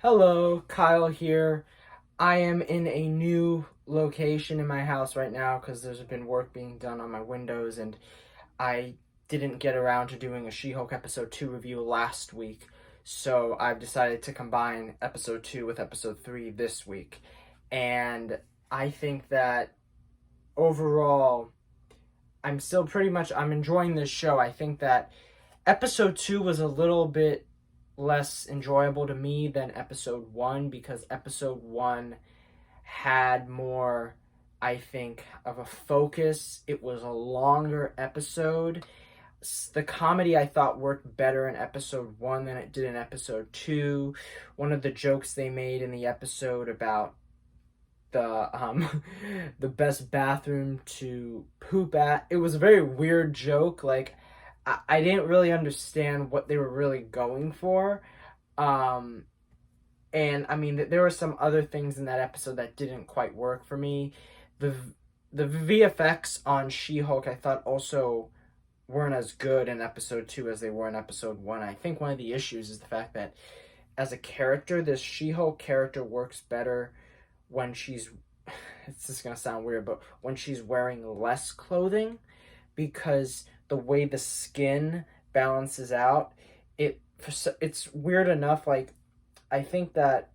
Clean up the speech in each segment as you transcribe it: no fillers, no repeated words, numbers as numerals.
Hello, Kyle here. I am in a new location in my house right now because there's been work being done on my windows, and I didn't get around to doing a She-Hulk episode 2 review last week. So I've decided to combine episode 2 with episode 3 this week. And I think that overall I'm enjoying this show. I think that episode 2 was a little bit less enjoyable to me than episode 1 because episode 1 had more, I think, of a focus. It was a longer episode. The comedy I thought worked better in episode 1 than it did in episode 2. One of the jokes they made in the episode about the the best bathroom to poop at. It was a very weird joke. Like I didn't really understand what they were really going for. Um, and I mean, there were some other things in that episode that didn't quite work for me. The the VFX on She-Hulk I thought also weren't as good in episode 2 as they were in episode 1. I think one of the issues is the fact that as a character, this She-Hulk character works better when she's it's just gonna sound weird, but when she's wearing less clothing, because the way the skin balances out, it's weird enough. Like I think that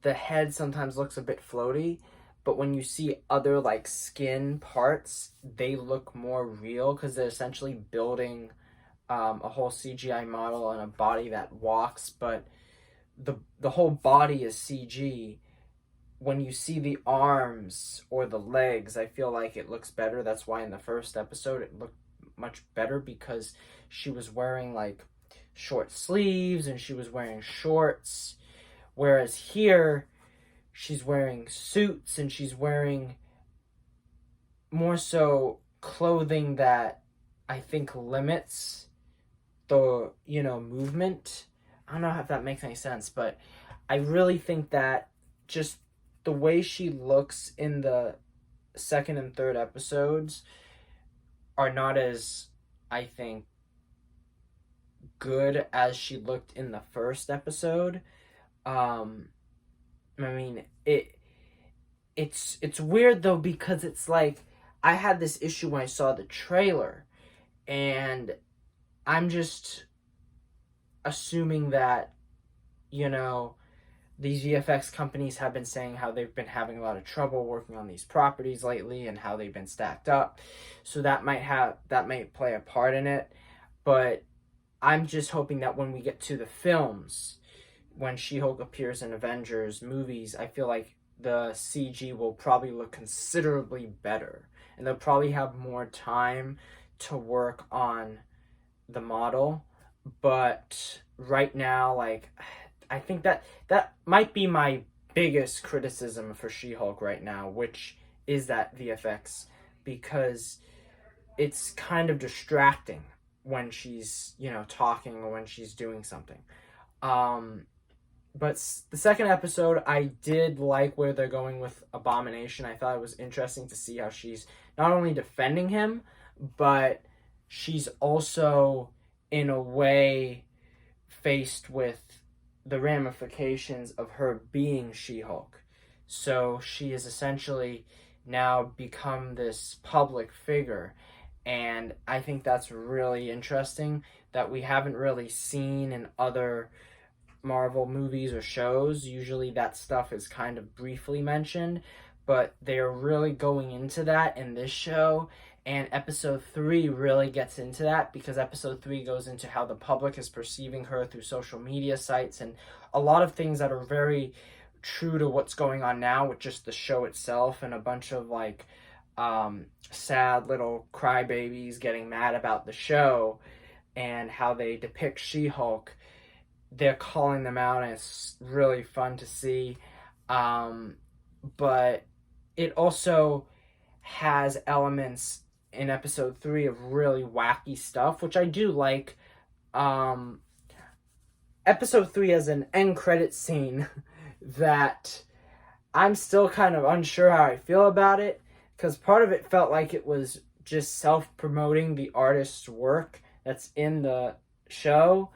the head sometimes looks a bit floaty, but when you see other like skin parts, they look more real because they're essentially building a whole CGI model and a body that walks, but the whole body is CG. When you see the arms or the legs, I feel like it looks better. That's why in the first episode it looked much better because she was wearing like short sleeves and she was wearing shorts. Whereas here, she's wearing suits and she's wearing more so clothing that I think limits the, movement. I don't know if that makes any sense, but I really think that just the way she looks in the second and third episodes are not as, I think, good as she looked in the first episode. Um, I mean, it's weird though because it's like I had this issue when I saw the trailer, and I'm just assuming that you know these VFX companies have been saying how they've been having a lot of trouble working on these properties lately and how they've been stacked up. So that might play a part in it, but I'm just hoping that when we get to the films, when She-Hulk appears in Avengers movies, I feel like the CG will probably look considerably better and they'll probably have more time to work on the model. But right now, like I think that might be my biggest criticism for She-Hulk right now, which is that VFX, because it's kind of distracting when she's, talking or when she's doing something. Um, but the second episode, I did like where they're going with Abomination. I thought it was interesting to see how she's not only defending him, but she's also, in a way, faced with the ramifications of her being She-Hulk. So she has essentially now become this public figure. And I think that's really interesting that we haven't really seen in other Marvel movies or shows. Usually that stuff is kind of briefly mentioned, but they're really going into that in this show. And episode 3 really gets into that because episode 3 goes into how the public is perceiving her through social media sites and a lot of things that are very true to what's going on now with just the show itself, and a bunch of like sad little crybabies getting mad about the show and how they depict She-Hulk. They're calling them out, and it's really fun to see. But it also has elements in episode 3 of really wacky stuff, which I do like. Um, Episode 3 has an end credit scene that I'm still kind of unsure how I feel about it, because part of it felt like it was just self-promoting the artist's work that's in the show.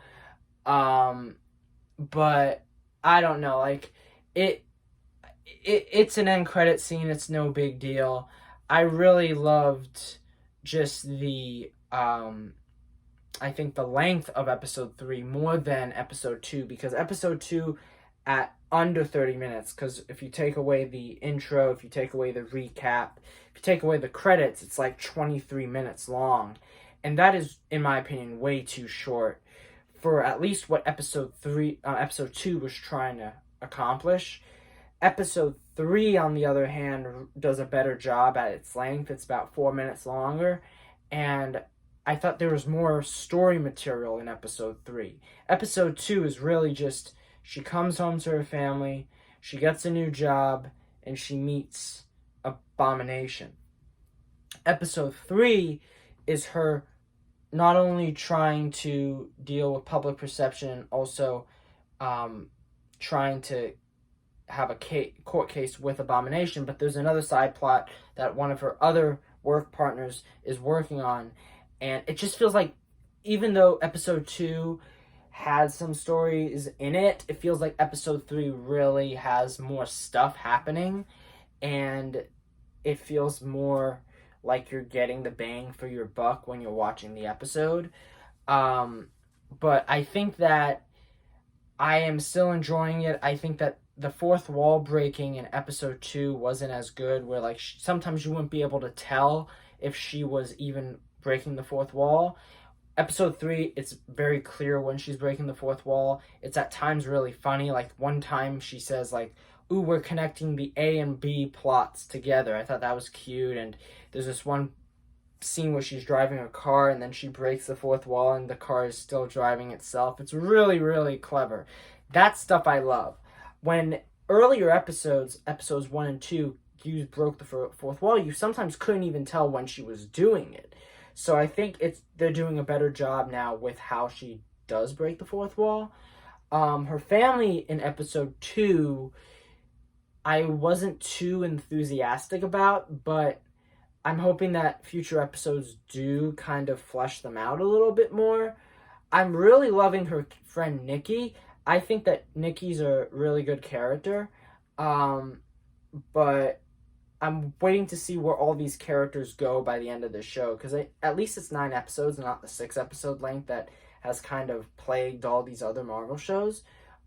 But I don't know, like, it's an end credit scene. It's no big deal. I really loved just I think the length of episode 3 more than episode 2, because episode 2 at under 30 minutes, because if you take away the intro, if you take away the recap, if you take away the credits, it's like 23 minutes long. And that is, in my opinion, way too short for at least what episode 2 was trying to accomplish. Episode 3, on the other hand, does a better job at its length. It's about 4 minutes longer, and I thought there was more story material in episode 3. Episode 2 is really just, she comes home to her family, she gets a new job, and she meets Abomination. Episode 3 is her not only trying to deal with public perception, also trying to have a court case with Abomination, but there's another side plot that one of her other work partners is working on, and it just feels like, even though episode 2 has some stories in it, it feels like episode 3 really has more stuff happening, and it feels more like you're getting the bang for your buck when you're watching the episode. But I think that I am still enjoying it. I think that the fourth wall breaking in episode 2 wasn't as good, where like sometimes you wouldn't be able to tell if she was even breaking the fourth wall. Episode 3, it's very clear when she's breaking the fourth wall. It's at times really funny. Like one time she says like, "Ooh, we're connecting the A and B plots together." I thought that was cute. And there's this one scene where she's driving a car and then she breaks the fourth wall and the car is still driving itself. It's really, really clever. That stuff I love. When earlier episodes 1 and 2, you broke the fourth wall, you sometimes couldn't even tell when she was doing it. So I think they're doing a better job now with how she does break the fourth wall. Her family in episode 2, I wasn't too enthusiastic about, but I'm hoping that future episodes do kind of flesh them out a little bit more. I'm really loving her friend Nikki. I think that Nikki's a really good character, but I'm waiting to see where all these characters go by the end of the show, because at least it's 9 episodes and not the 6-episode length that has kind of plagued all these other Marvel shows.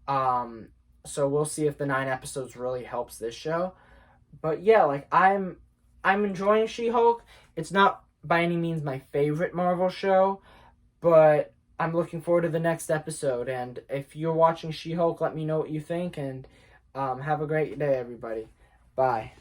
So we'll see if the 9 episodes really helps this show. But yeah, like I'm enjoying She-Hulk. It's not by any means my favorite Marvel show, but I'm looking forward to the next episode. And if you're watching She-Hulk, let me know what you think, and have a great day, everybody. Bye.